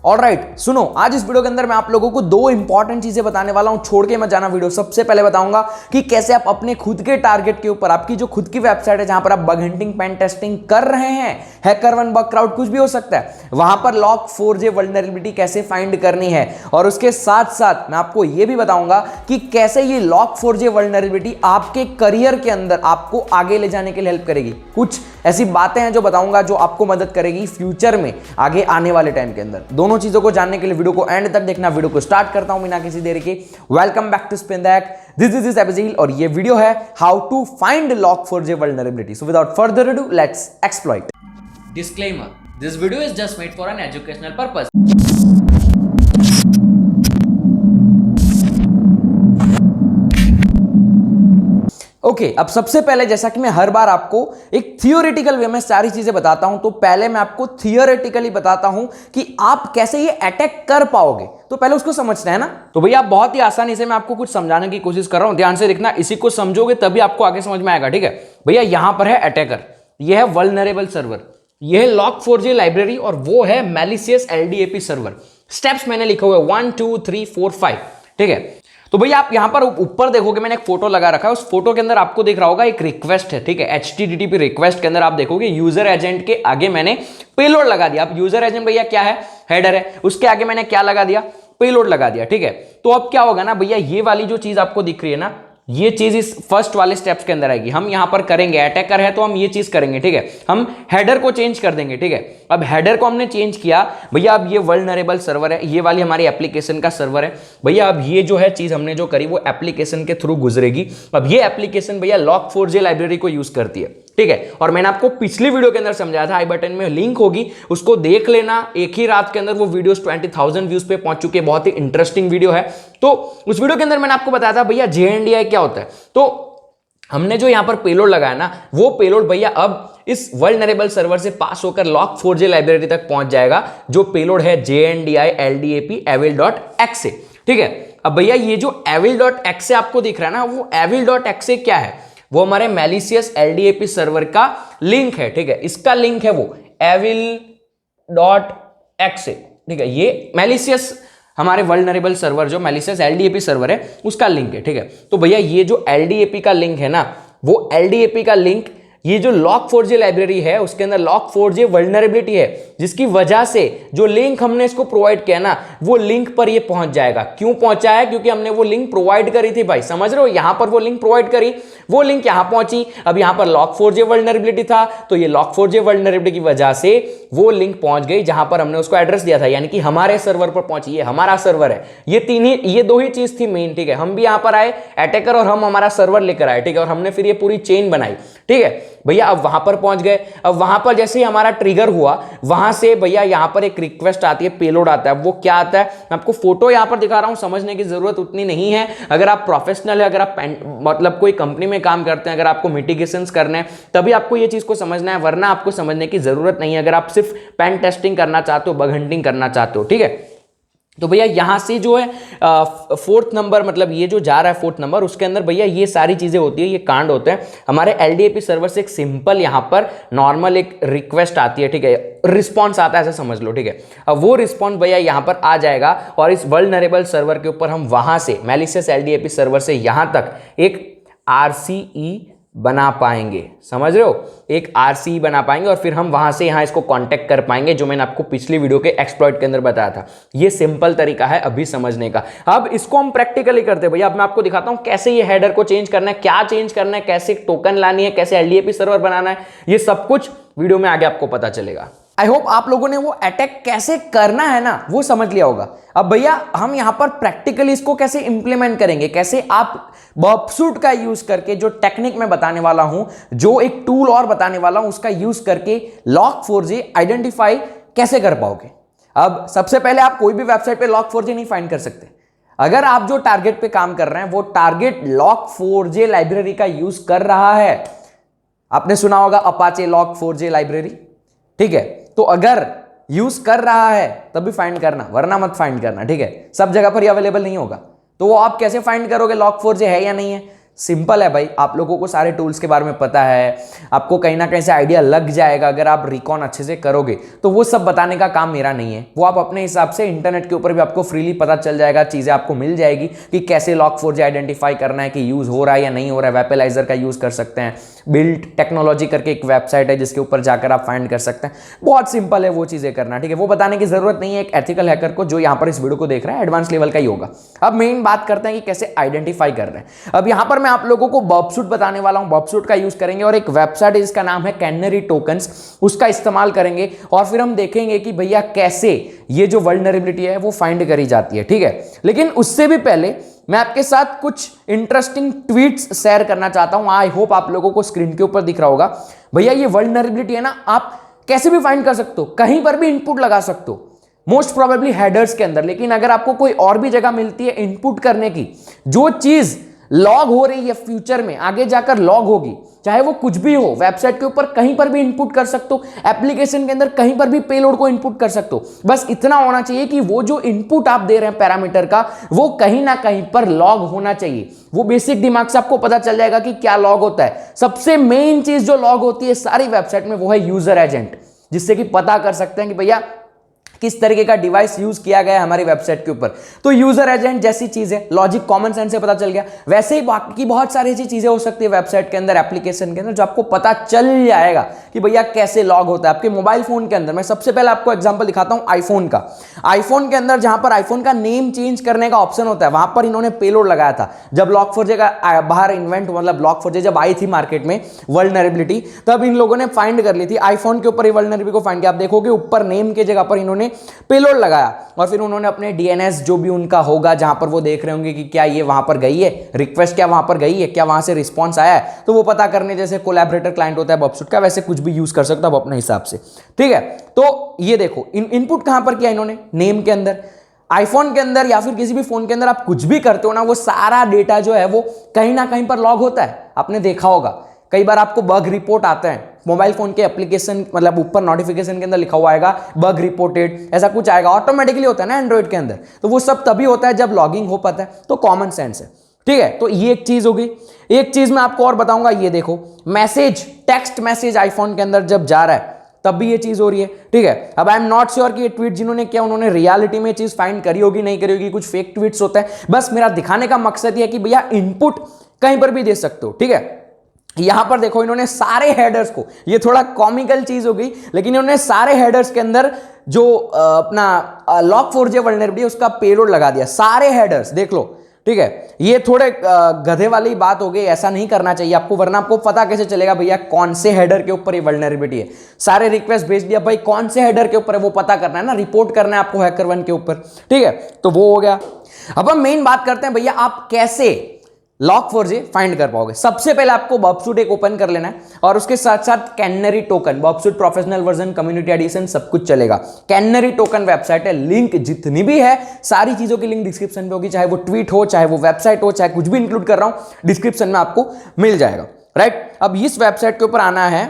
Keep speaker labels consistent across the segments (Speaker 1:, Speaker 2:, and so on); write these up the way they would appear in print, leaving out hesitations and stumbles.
Speaker 1: Alright, सुनो, आज इस वीडियो के अंदर मैं आप लोगों को दो इंपॉर्टेंट चीजें बताने वाला हूं। छोड़ के मत जाना वीडियो। सबसे पहले बताऊंगा कि कैसे आप अपने खुद के टारगेट के ऊपर, आपकी जो खुद की वेबसाइट है जहां पर आप बग हंटिंग, पेन टेस्टिंग कर रहे हैं, हैकर1, बग क्राउड, कुछ भी हो सकता है, वहां पर log4j वल्नरेबिलिटी कैसे फाइंड करनी है। और उसके साथ साथ मैं आपको यह भी बताऊंगा कि कैसे ये log4j वल्नरेबिलिटी आपके करियर के अंदर आपको आगे ले जाने के लिए हेल्प करेगी। कुछ ऐसी बातें हैं जो बताऊंगा जो आपको मदद करेगी फ्यूचर में, आगे आने वाले टाइम के अंदर। दोनों चीजों को जानने के लिए वीडियो को एंड तक देखना। वीडियो को स्टार्ट करता हूं बिना किसी देरी के। Welcome back to spin that, this is Abhijit और ये वीडियो है how to find log4j vulnerability. So without further ado, let's exploit.
Speaker 2: Disclaimer: This video is just made for an educational purpose.
Speaker 1: Okay, अब सबसे पहले जैसा कि मैं हर बार आपको एक थियोरेटिकल वे में सारी चीजें बताता हूं, तो पहले मैं आपको थियोरेटिकली बताता हूं कि आप कैसे ये अटैक कर पाओगे। तो पहले उसको समझते हैं ना। तो भैया बहुत ही आसानी से मैं आपको कुछ समझाने की कोशिश कर रहा हूं, ध्यान से देखना। इसी को समझोगे तभी आपको आगे समझ में आएगा, ठीक है भैया। यहां पर है अटैकर, यह है वल्नरेबल सर्वर, यह है log4j लाइब्रेरी और वो है मैलिशियस LDAP सर्वर। स्टेप्स मैंने लिखे हुए 1 2 3 4 5, ठीक है। तो भैया आप यहां पर ऊपर देखोगे, मैंने एक फोटो लगा रखा है, उस फोटो के अंदर आपको दिख रहा होगा एक रिक्वेस्ट है, ठीक है। HTTP रिक्वेस्ट के अंदर आप देखोगे यूजर एजेंट के आगे मैंने पेलोड लगा दिया। अब यूजर एजेंट भैया क्या है, हेडर है, उसके आगे मैंने क्या लगा दिया, पेलोड लगा दिया, ठीक है। तो अब क्या होगा ना भैया, ये वाली जो चीज आपको दिख रही है ना, ये चीज इस फर्स्ट वाले स्टेप्स के अंदर आएगी। हम यहां पर करेंगे, अटैकर है तो हम ये चीज करेंगे, ठीक है। हम हेडर को चेंज कर देंगे, ठीक है। अब हेडर को हमने चेंज किया भैया, अब ये वल्नरेबल सर्वर है, ये वाली हमारी एप्लीकेशन का सर्वर है भैया। अब ये जो है चीज हमने जो करी वो एप्लीकेशन के थ्रू गुजरेगी। अब ये एप्लीकेशन भैया log4j लाइब्रेरी को यूज करती है, ठीक है। और मैंने आपको पिछली वीडियो के अंदर समझाया था, आई बटन में लिंक होगी, उसको देख लेना। एक ही रात के अंदर वो वीडियोस 20,000 व्यूज पे पहुंच चुके हैं, बहुत ही इंटरेस्टिंग वीडियो है। तो उस वीडियो के अंदर मैंने आपको बताया था भैया JNDI क्या होता है। तो हमने जो यहां पर पेलोड लगाया ना, वो पेलोड भैया अब इस वल्नरेबल सर्वर से पास होकर log4j लाइब्रेरी तक पहुंच जाएगा, जो पेलोड है JNDI LDAP evil.exe, ठीक है। अब भैया ये जो evil.exe आपको दिख रहा है ना, वो evil.exe क्या है, वो हमारे मैलिशियस LDAP सर्वर का लिंक है, ठीक है। इसका लिंक है वो evil.exe, ठीक है। ये मैलिशियस हमारे वल्नरेबल सर्वर, जो मैलिशियस LDAP सर्वर है, उसका लिंक है, ठीक है। तो भैया ये जो LDAP का लिंक है ना, वो LDAP का लिंक, ये जो log4j लाइब्रेरी है उसके अंदर log4j वल्नरेबिलिटी है, जिसकी वजह से जो लिंक हमने इसको प्रोवाइड किया ना, वो लिंक पर ये पहुंच जाएगा। क्यों पहुंचा है? क्योंकि हमने वो लिंक प्रोवाइड करी थी भाई, समझ रहे हो। यहां पर वो लिंक प्रोवाइड करी, वो लिंक यहां पहुंची। अब यहां पर log4j वल्नरेबिलिटी था, तो ये log4j वल्नरेबिलिटी की वजह से वो लिंक पहुंच गई जहां पर हमने उसको एड्रेस दिया था, यानी कि हमारे सर्वर पर पहुंची। ये हमारा सर्वर है। ये दो ही चीज थी मेन, ठीक है। हम भी यहां पर आए अटैकर और हम हमारा सर्वर लेकर आए, ठीक है। और हमने फिर ये पूरी चेन बनाई, ठीक है भैया। अब वहां पर पहुंच गए। अब वहां पर जैसे ही हमारा ट्रिगर हुआ, वहां से भैया यहां पर एक रिक्वेस्ट आती है, पेलोड आता है। वो क्या आता है, मैं आपको फोटो यहां पर दिखा रहा हूं, समझने की जरूरत उतनी नहीं है। अगर आप प्रोफेशनल है, अगर आप मतलब कोई कंपनी में काम करते हैं, अगर आपको मिटिगेशंस करने हैं, तभी आपको ये चीज को समझना है, वरना आपको समझने की जरूरत नहीं है अगर आप सिर्फ पेन टेस्टिंग करना चाहते हो, बग हंटिंग करना चाहते हो, ठीक है। तो भैया यहां से जो है फोर्थ नंबर, मतलब ये जो जा रहा है फोर्थ नंबर, उसके अंदर भैया ये सारी चीजें होती है, ये कांड होते हैं। हमारे LDAP सर्वर से एक सिंपल यहां पर नॉर्मल एक रिक्वेस्ट आती है, ठीक है। रिस्पॉन्स आता है, ऐसे समझ लो, ठीक है। अब वो रिस्पॉन्स भैया यहां पर आ जाएगा और इस वल्नरेबल सर्वर के ऊपर हम वहां से मैलिशियस LDAP सर्वर से यहां तक एक RCE बना पाएंगे, समझ रहे हो। एक RCE बना पाएंगे और फिर हम वहां से यहां इसको कांटेक्ट कर पाएंगे, जो मैंने आपको पिछली वीडियो के एक्सप्लॉइट के अंदर बताया था। ये सिंपल तरीका है अभी समझने का। अब इसको हम प्रैक्टिकली करते हैं भैया। अब मैं आपको दिखाता हूं कैसे ये हेडर को चेंज करना है, क्या चेंज करना है, कैसे टोकन लानी है, कैसे LDAP सर्वर बनाना है, ये सब कुछ वीडियो में आगे आपको पता चलेगा। आई होप आप लोगों ने वो अटैक कैसे करना है ना, वो समझ लिया होगा। अब भैया हम यहां पर प्रैक्टिकली इसको कैसे इंप्लीमेंट करेंगे, कैसे आप बॉबसूट का यूज करके, जो टेक्निक मैं बताने वाला हूं, जो एक टूल और बताने वाला हूं, उसका यूज करके log4j आइडेंटिफाई कैसे कर पाओगे। अब सबसे पहले आप कोई भी वेबसाइट पे log4j नहीं फाइंड कर सकते। अगर आप जो टारगेट पे काम कर रहे हैं वो टारगेट log4j लाइब्रेरी का यूज कर रहा है, आपने सुना होगा अपाचे log4j लाइब्रेरी, ठीक है। तो अगर यूज कर रहा है तभी फाइंड करना, वरना मत फाइंड करना, ठीक है। सब जगह पर ये अवेलेबल नहीं होगा। तो वो आप कैसे फाइंड करोगे log4j है या नहीं है। सिंपल है भाई, आप लोगों को सारे टूल्स के बारे में पता है, आपको कहीं ना कहीं से आइडिया लग जाएगा अगर आप रिकॉन अच्छे से करोगे। तो वो सब बताने का काम मेरा नहीं है, वो आप अपने हिसाब से इंटरनेट के ऊपर भी आपको फ्रीली पता चल जाएगा, चीज़ें आपको मिल जाएगी कि कैसे Log4j आइडेंटिफाई करना है कि यूज़ हो रहा है या नहीं हो रहा है। वेपलाइजर का यूज़ कर सकते हैं, बिल्ट टेक्नोलॉजी करके एक वेबसाइट है जिसके ऊपर जाकर आप फाइंड कर सकते हैं। बहुत सिंपल है वो चीज़ें करना, ठीक है, वो बताने की जरूरत नहीं है एक एथिकल हैकर को जो यहाँ पर इस वीडियो को देख रहा है, एडवांस लेवल का ही होगा। अब मेन बात करते हैं कि कैसे आइडेंटिफाई कर रहे हैं। अब यहाँ पर मैं आप लोगों को बर्बसूट बताने वाला हूँ, बर्बसूट का यूज करेंगे और एक वेबसाइट है जिसका नाम है कैनरी टोकन्स, उसका इस्तेमाल करेंगे और फिर हम देखेंगे कि भैया कैसे ये जो वल्नरेबिलिटी है वो फाइंड करी जाती है, ठीक है। लेकिन उससे भी पहले मैं आपके साथ कुछ इंटरेस्टिंग ट्वीट्स शेयर करना चाहता हूं। आई होप आप लोगों को स्क्रीन के ऊपर दिख रहा होगा। भैया ये वल्नरेबिलिटी है ना, आप कैसे भी फाइंड कर सकते हो, कहीं पर भी इनपुट लगा सकते हो, मोस्ट प्रोबेबली हेडर्स के अंदर। लेकिन अगर आपको कोई और भी जगह मिलती है इनपुट करने की, जो चीज लॉग हो रही है फ्यूचर में आगे जाकर लॉग होगी, चाहे वो कुछ भी हो, वेबसाइट के ऊपर कहीं पर भी इनपुट कर सकते हो, एप्लीकेशन के अंदर कहीं पर भी पेलोड को इनपुट कर सकते हो। बस इतना होना चाहिए कि वो जो इनपुट आप दे रहे हैं पैरामीटर का, वो कहीं ना कहीं पर लॉग होना चाहिए। वो बेसिक दिमाग से आपको पता चल जाएगा कि क्या लॉग होता है। सबसे मेन चीज जो लॉग होती है सारी वेबसाइट में वो है यूजर एजेंट, जिससे कि पता कर सकते हैं कि भैया किस तरीके का डिवाइस यूज किया गया है हमारी वेबसाइट के ऊपर। तो यूजर एजेंट जैसी चीज है, लॉजिक कॉमन सेंस से पता चल गया। वैसे ही बाकी बहुत सारी ऐसी चीजें हो सकती है वेबसाइट के अंदर, एप्लीकेशन के अंदर, जो आपको पता चल जाएगा कि भैया कैसे लॉग होता है आपके मोबाइल फोन के अंदर। मैं सबसे पहले आपको एग्जांपल दिखाता हूं आईफोन का। आईफोन के अंदर जहां पर आईफोन का नेम चेंज करने का ऑप्शन होता है, वहां पर इन्होंने पेलोड लगाया था। जब Log4j का बाहर इन्वेंट, मतलब Log4j जब आई थी मार्केट में वल्नरेबिलिटी, तब इन लोगों ने फाइंड कर ली थी आईफोन के ऊपर ही वल्नरेबिलिटी को फाइंड किया। आप देखोगे ऊपर नेम के जगह पर इन्होंने पेलोड लगाया और फिर उन्होंने अपने डीएनएस जो भी उनका होगा, जहां पर वो देख रहे होंगे कि क्या ये वहां पर गई है रिक्वेस्ट, क्या वहां पर गई है, क्या वहां से रिस्पांस आया है, तो वो पता करने जैसे कोलैबोरेटर क्लाइंट होता है बर्बसूट का, वैसे कुछ भी यूज कर सकते हो आप अपने हिसाब से, ठीक है। तो ये देखो इनपुट कहां पर किया इन्होंने, नेम के अंदर। आईफोन के अंदर या फिर किसी भी फोन के अंदर आप कुछ भी करते हो ना, वो सारा डेटा जो है वो कहीं ना कहीं पर लॉग होता है। आपने देखा होगा कई बार आपको बग रिपोर्ट आता है मोबाइल फोन के एप्लीकेशन, मतलब ऊपर नोटिफिकेशन के अंदर लिखा हुआ आएगा बग रिपोर्टेड, ऐसा कुछ आएगा, ऑटोमेटिकली होता है ना एंड्रॉइड के अंदर। तो वो सब तभी होता है जब लॉगिंग हो पाता है। तो कॉमन सेंस है, ठीक है। तो ये एक चीज होगी। एक चीज मैं आपको और बताऊंगा, ये देखो मैसेज, टेक्स्ट मैसेज आईफोन के अंदर जब जा रहा है तब भी ये चीज हो रही है, ठीक है। अब आई एम नॉट श्योर कि ये ट्वीट जिन्होंने किया उन्होंने रियलिटी में चीज फाइंड करी होगी नहीं करी होगी, कुछ फेक ट्वीट्स होते हैं। बस मेरा दिखाने का मकसद ये है कि भैया इनपुट कहीं पर भी दे सकते हो, ठीक है। यहां पर देखो इन्होंने सारे हेडर्स को, ये थोड़ा कॉमिकल चीज हो गई, लेकिन इन्होंने सारे हेडर्स के अंदर जो अपना Log4j वल्नरेबिलिटी उसका पेलोड लगा दिया, सारे हेडर्स देख लो, ठीक है। ये थोड़े गधे वाली बात हो गई, ऐसा नहीं करना चाहिए आपको, वरना आपको पता कैसे चलेगा भैया कौन से हेडर के ऊपर ये वल्नरेबिलिटी है। सारे रिक्वेस्ट भेज दिया भाई, कौन से हेडर के ऊपर है वो पता करना है ना, रिपोर्ट करना है आपको HackerOne के ऊपर, ठीक है। तो वो हो गया। अब हम मेन बात करते हैं भैया आप कैसे Log4j फाइंड कर पाओगे। सबसे पहले आपको बर्बसूट एक ओपन कर लेना है और उसके साथ साथ canary token, Burp Suite professional version, community edition सब कुछ चलेगा। कैनरी टोकन वेबसाइट है, लिंक जितनी भी है सारी चीजों की लिंक डिस्क्रिप्शन में होगी, चाहे वो ट्वीट हो, चाहे वो वेबसाइट हो, चाहे कुछ भी इंक्लूड कर रहा हूं डिस्क्रिप्शन में आपको मिल जाएगा, राइट। अब इस वेबसाइट के ऊपर आना है,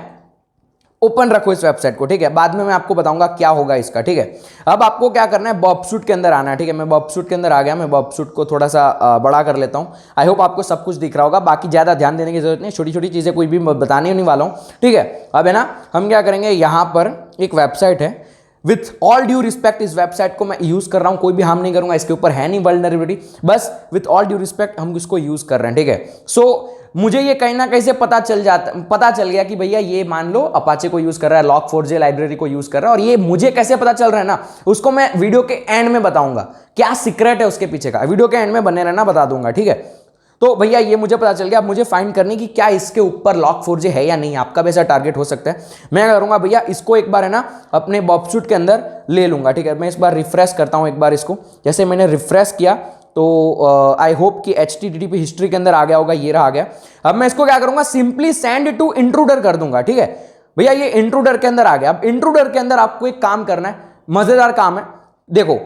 Speaker 1: ओपन रखो इस वेबसाइट को, ठीक है। बाद में मैं आपको बताऊंगा क्या होगा इसका, ठीक है। अब आपको क्या करना है, बर्बसूट के अंदर आना है, ठीक है। मैं बर्बसूट के अंदर आ गया, मैं बर्बसूट को थोड़ा सा बड़ा कर लेता हूं। आई होप आपको सब कुछ दिख रहा होगा, बाकी ज्यादा ध्यान देने की जरूरत नहीं, छोटी छोटी चीजें कोई भी बताने नहीं वाला हूं, ठीक है। अब है ना, हम क्या करेंगे, यहां पर एक वेबसाइट है, विथ ऑल ड्यू रिस्पेक्ट इस वेबसाइट को मैं यूज कर रहा हूं, कोई भी हार्म नहीं करूंगा, इसके ऊपर है नहीं वल्नरेबिलिटी, बस विथ ऑल ड्यू रिस्पेक्ट हम इसको यूज कर रहे हैं, ठीक है। सो मुझे ये कहीं ना कहीं से पता चल गया कि भैया ये मान लो अपाचे को यूज कर रहा है, Log4j लाइब्रेरी को यूज कर रहा है। और ये मुझे कैसे पता चल रहा है ना, उसको मैं वीडियो के एंड में बताऊंगा, क्या सीक्रेट है उसके पीछे का, वीडियो के एंड में बने रहना, बता दूंगा, ठीक है। तो भैया ये मुझे पता चल गया, अब मुझे फाइंड करनी कि क्या इसके ऊपर Log4j है या नहीं। आपका भी ऐसा टारगेट हो सकता है। मैं करूंगा भैया इसको एक बार है ना अपने बर्बसूट के अंदर ले लूंगा, ठीक है। मैं इस बार रिफ्रेश करता हूं एक बार इसको, जैसे मैंने रिफ्रेश किया तो आई होप कि HTTP हिस्ट्री के अंदर आ गया होगा, ये रहा आ गया। अब मैं इसको क्या करूंगा, सिंपली सेंड टू इंट्रूडर कर दूंगा, ठीक है भैया। ये इंट्रूडर के अंदर आ गया। अब इंट्रूडर के अंदर आपको एक काम करना है, मजेदार काम है। देखो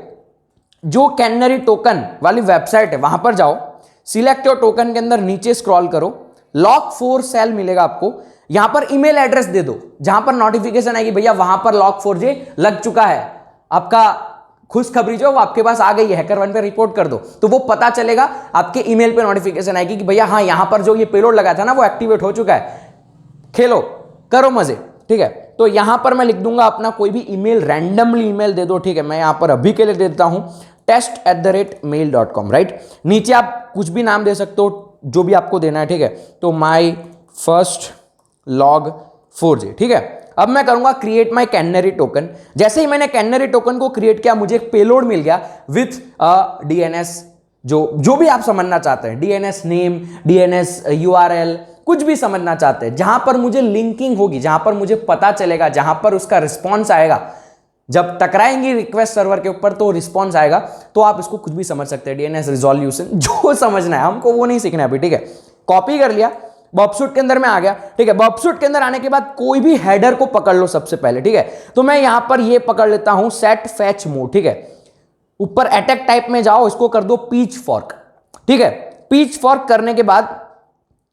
Speaker 1: जो कैनरी टोकन वाली वेबसाइट है वहां पर जाओ, सिलेक्ट योर टोकन के अंदर नीचे स्क्रॉल करो, Log4 सेल मिलेगा आपको, यहां पर ईमेल एड्रेस दे दो, जहां पर नोटिफिकेशन आएगी भैया वहां पर Log4j लग चुका है, आपका खुशखबरी जो वो आपके पास आ गई है, HackerOne पे रिपोर्ट कर दो, तो वो पता चलेगा, आपके ईमेल पे नोटिफिकेशन आएगी कि भैया हाँ यहां पर जो ये पेलोड लगा था ना वो एक्टिवेट हो चुका है, खेलो करो मजे। ठीक है, तो यहां पर मैं लिख दूंगा अपना कोई भी ईमेल, रैंडमली ईमेल दे दो। ठीक है, मैं यहां पर अभी के लिए दे देता हूं test@mail.com, राइट। नीचे आप कुछ भी नाम दे सकते हो, जो भी आपको देना है। ठीक है, तो माई फर्स्ट लॉग 4J। ठीक है, अब मैं करूंगा क्रिएट माई कैनरी टोकन। जैसे ही मैंने कैनरी टोकन को क्रिएट किया, मुझे एक पेलोड मिल गया विथ DNS, जो भी आप समझना चाहते हैं, DNS नेम, DNS URL, कुछ भी समझना चाहते हैं, जहां पर मुझे लिंकिंग होगी, जहां पर मुझे पता चलेगा, जहां पर उसका रिस्पॉन्स आएगा, जब टकराएंगी रिक्वेस्ट सर्वर के ऊपर तो रिस्पॉन्स आएगा, तो आप इसको कुछ भी समझ सकते हैं, DNS रिजोल्यूशन, जो समझना है, हमको वो नहीं सीखना है अभी। ठीक है, कॉपी कर लिया, बॉबसूट के अंदर में आ गया। ठीक है, बॉबसूट के अंदर आने के बाद कोई भी हेडर को पकड़ लो सबसे पहले। ठीक है, तो मैं यहां पर ये पकड़ लेता हूं सेट फैच मोड। ठीक है, ऊपर अटैक टाइप में जाओ, इसको कर दो पीच फॉर्क। ठीक है, पीच फॉर्क करने के बाद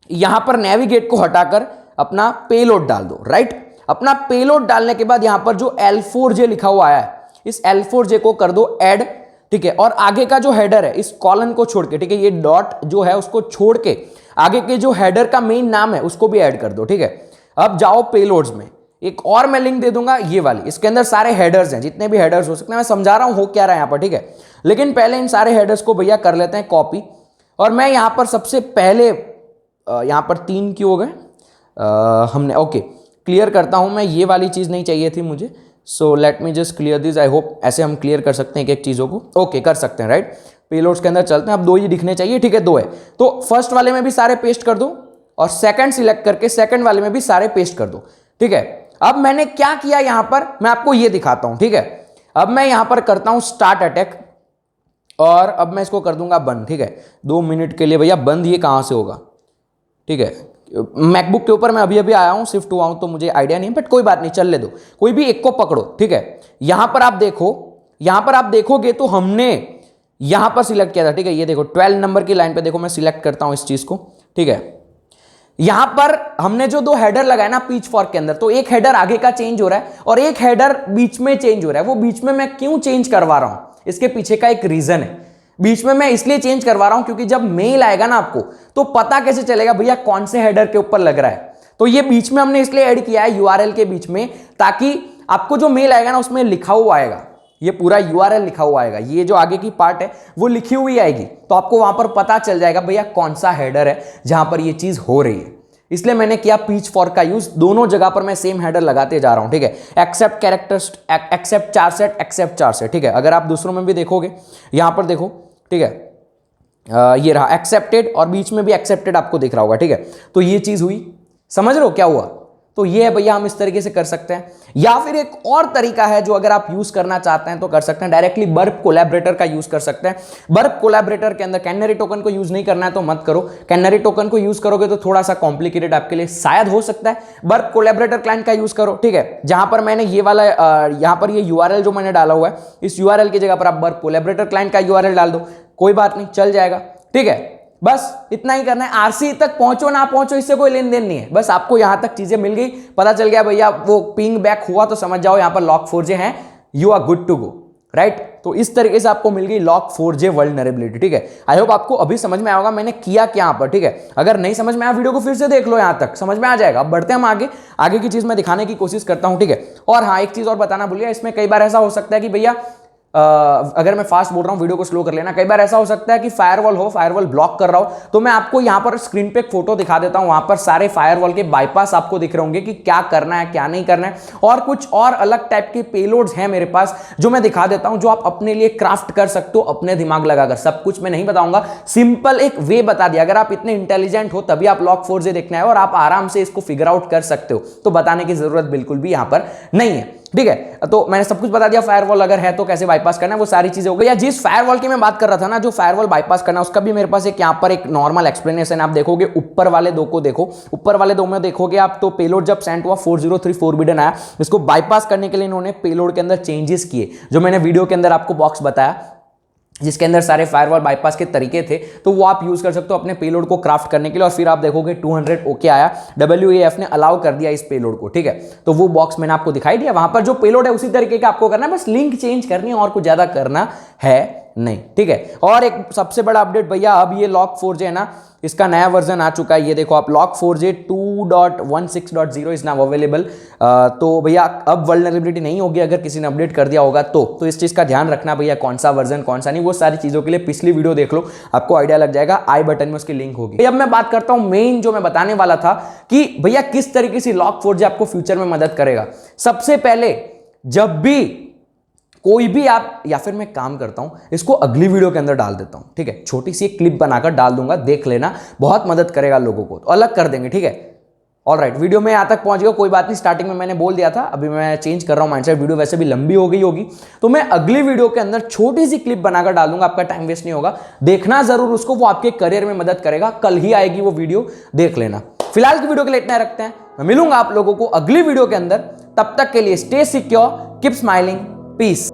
Speaker 1: यहां पर नेविगेट को हटाकर अपना पेलोड डाल दो। राइट, अपना पेलोड डालने के बाद यहां पर जो L4J लिखा हुआ आया है, इस L4J को कर दो ऐड। ठीक है, और आगे का जो हेडर है, इस कॉलन को छोड़ के, ठीक है, ये डॉट जो है उसको छोड़ के आगे के जो हेडर का मेन नाम है उसको भी ऐड कर दो। ठीक है, अब जाओ पेलोड्स में, एक और मैं लिंक दे दूंगा ये वाली, इसके अंदर सारे हेडर्स हैं, जितने भी हेडर्स हो सकते हैं। मैं समझा रहा हूं हो क्या रहा है यहां पर। ठीक है, लेकिन पहले इन सारे हेडर्स को भैया कर लेते हैं कॉपी। और मैं यहां पर सबसे पहले यहां पर 3 क्यों हो गए, हमने ओके क्लियर करता हूं मैं, ये वाली चीज नहीं चाहिए थी मुझे, so let me just clear this. I hope ऐसे हम क्लियर कर सकते हैं एक एक चीजों को। ओके कर सकते हैं, राइट। पेलोड्स के अंदर चलते हैं, अब 2 ही दिखने चाहिए। ठीक है, 2 है, तो फर्स्ट वाले में भी सारे पेस्ट कर दो और सेकंड सिलेक्ट करके सेकंड वाले में भी सारे पेस्ट कर दो। ठीक है, अब मैंने क्या किया यहां पर, मैं आपको ये दिखाता हूं। ठीक है, अब मैं यहां पर करता हूं स्टार्ट अटैक और अब मैं इसको कर दूंगा बंद। ठीक है, 2 मिनट के लिए भैया बंद, ये कहां से होगा? ठीक है, मैकबुक के ऊपर मैं अभी अभी आया हूं, शिफ्ट हुआ हूं, तो मुझे आइडिया नहीं, बट कोई बात नहीं, चल ले दो, कोई भी एक को पकड़ो। ठीक है, यहां पर आप देखो, यहां पर आप देखोगे तो हमने यहां पर सिलेक्ट किया था। ठीक है, ये देखो 12 नंबर की लाइन पे देखो, मैं सिलेक्ट करता हूं इस चीज को। ठीक है, यहां पर हमने जो 2 हेडर लगाए ना पीच फॉर्क के अंदर, तो एक हेडर आगे का चेंज हो रहा है और एक हेडर बीच में चेंज हो रहा है। वो बीच में मैं क्यों चेंज करवा रहा हूं, इसके पीछे का एक रीजन है। बीच में मैं इसलिए चेंज करवा रहा हूं क्योंकि जब मेल आएगा ना आपको, तो पता कैसे चलेगा भैया कौन से हेडर के ऊपर लग रहा है। तो ये बीच में हमने इसलिए ऐड किया है URL के बीच में, ताकि आपको जो मेल आएगा ना उसमें लिखा हुआ आएगा, ये पूरा URL लिखा हुआ आएगा, ये जो आगे की पार्ट है वो लिखी हुई आएगी, तो आपको वहां पर पता चल जाएगा भैया कौन सा हेडर है जहां पर ये चीज हो रही है। इसलिए मैंने किया पीच फॉर्क का यूज, दोनों जगह पर मैं सेम हेडर लगाते जा रहा हूं। ठीक है, accept characters, accept 4 set, accept 4 set. ठीक है, अगर आप दूसरों में भी देखोगे, यहां पर देखो, ठीक है, ये रहा एक्सेप्टेड और बीच में भी एक्सेप्टेड आपको दिख रहा होगा। ठीक है, तो ये चीज हुई, समझ रहे हो क्या हुआ? तो ये है भैया, हम इस तरीके से कर सकते हैं। या फिर एक और तरीका है जो अगर आप यूज करना चाहते हैं तो कर सकते हैं, डायरेक्टली बर्ब कोलैबोरेटर का यूज कर सकते हैं। बर्ब कोलैबोरेटर के अंदर कैनरी टोकन को यूज नहीं करना है तो मत करो, कैनरी टोकन को यूज करोगे तो थोड़ा सा कॉम्प्लिकेटेड आपके लिए शायद हो सकता है। बर्ब कोलैबोरेटर क्लाइंट का यूज करो। ठीक है, जहां पर मैंने ये वाला यहां पर ये URL जो मैंने डाला हुआ है, इस URL की जगह पर आप बर्ब कोलैबोरेटर क्लाइंट का URL डाल दो, कोई बात नहीं, चल जाएगा। ठीक है, बस इतना ही करना है। RC तक पहुंचो ना पहुंचो इससे कोई लेन देन नहीं है, बस आपको यहां तक चीजें मिल गई, पता चल गया भैया वो पिंग बैक हुआ तो समझ जाओ यहां पर log4j है, you are good to go, right. तो इस तरीके से आपको मिल गई log4j वल्नरेबिलिटी। ठीक है, आई होप आपको अभी समझ में आएगा मैंने किया क्या यहां पर। ठीक है, अगर नहीं समझ में आया वीडियो को फिर से देख लो, यहां तक समझ में आ जाएगा। अब बढ़ते हैं हम आगे, आगे की चीज मैं दिखाने की कोशिश करता हूं। ठीक है, और हाँ एक चीज और बताना भूलिए, इसमें कई बार ऐसा हो सकता है कि भैया अगर मैं फास्ट बोल रहा हूं वीडियो को स्लो कर लेना, कई बार ऐसा हो सकता है कि फायरवॉल हो, फायरवॉल ब्लॉक कर रहा हो, तो मैं आपको यहां पर स्क्रीन पे एक फोटो दिखा देता हूं, वहां पर सारे फायरवॉल के बाईपास आपको दिख रहे होंगे कि क्या करना है क्या नहीं करना है, और कुछ और अलग टाइप के पेलोड्स हैं मेरे पास जो मैं दिखा देता हूं, जो आप अपने लिए क्राफ्ट कर सकते हो अपने दिमाग लगाकर। सब कुछ मैं नहीं बताऊंगा, सिंपल एक वे बता दिया। अगर आप इतने इंटेलिजेंट हो तभी आप log4j देखना है और आप आराम से इसको फिगर आउट कर सकते हो, तो बताने की जरूरत बिल्कुल भी यहां पर नहीं है। ठीक है, तो मैंने सब कुछ बता दिया, फायरवॉल अगर है तो कैसे बाईपास करना है वो सारी चीजें हो गई। या जिस फायरवॉल की मैं बात कर रहा था ना, जो फायरवॉल बाईपास करना, उसका भी मेरे पास एक यहाँ पर एक नॉर्मल एक्सप्लेनेशन आप देखोगे। ऊपर वाले 2 को देखो, ऊपर वाले 2 में देखोगे आप, तो पेलोड जब सेंड हुआ 403 फोरबिडन आया, इसको बाईपास करने के लिए इन्होंने पेलोड के अंदर चेंजेस किए, जो मैंने वीडियो के अंदर आपको बॉक्स बताया। जिसके अंदर सारे फायरवॉल बाईपास के तरीके थे, तो वो आप यूज कर सकते हो अपने पेलोड को क्राफ्ट करने के लिए। और फिर आप देखोगे 200 ओके आया, WAF ने अलाउ कर दिया इस पेलोड को, ठीक है। तो वो बॉक्स मैंने आपको दिखाई दिया, वहां पर जो पेलोड है उसी तरीके का आपको करना है, बस लिंक चेंज करनी है और कुछ ज्यादा करना है नहीं, ठीक है। और एक सबसे बड़ा अपडेट भैया, अब ये log4j है ना, इसका नया वर्जन आ चुका है। ये देखो आप, log4j 2.16.0 इज नाउ अवेलेबल। तो भैया अब वल्नरेबिलिटी नहीं होगी अगर किसी ने अपडेट कर दिया होगा तो इस चीज का ध्यान रखना भैया, कौन सा वर्जन कौन सा नहीं, वो सारी चीजों के लिए पिछली वीडियो देख लो, आपको आइडिया लग जाएगा। आई बटन में उसकी लिंक होगी। अब मैं बात करता हूं मेन जो मैं बताने वाला था कि भैया किस तरीके से log4j आपको फ्यूचर में मदद करेगा। सबसे पहले जब भी कोई भी आप, या फिर मैं काम करता हूं, इसको अगली वीडियो के अंदर डाल देता हूं, ठीक है, छोटी सी एक क्लिप बनाकर डाल दूंगा, देख लेना, बहुत मदद करेगा लोगों को, तो अलग कर देंगे, ठीक है। ऑलराइट, वीडियो में यहां तक पहुंच गया, कोई बात नहीं, स्टार्टिंग में मैंने बोल दिया था, अभी मैं चेंज कर रहा हूं माइंडसेट, वीडियो वैसे भी लंबी हो गई होगी, तो मैं अगली वीडियो के अंदर छोटी सी क्लिप बनाकर डाल दूंगा, आपका टाइम वेस्ट नहीं होगा, देखना जरूर उसको, वो आपके करियर में मदद करेगा। कल ही आएगी वो वीडियो, देख लेना। फिलहाल की वीडियो के लिए इतना रखते हैं, मैं मिलूंगा आप लोगों को अगली वीडियो के अंदर, तब तक के लिए stay secure, keep smiling, piece.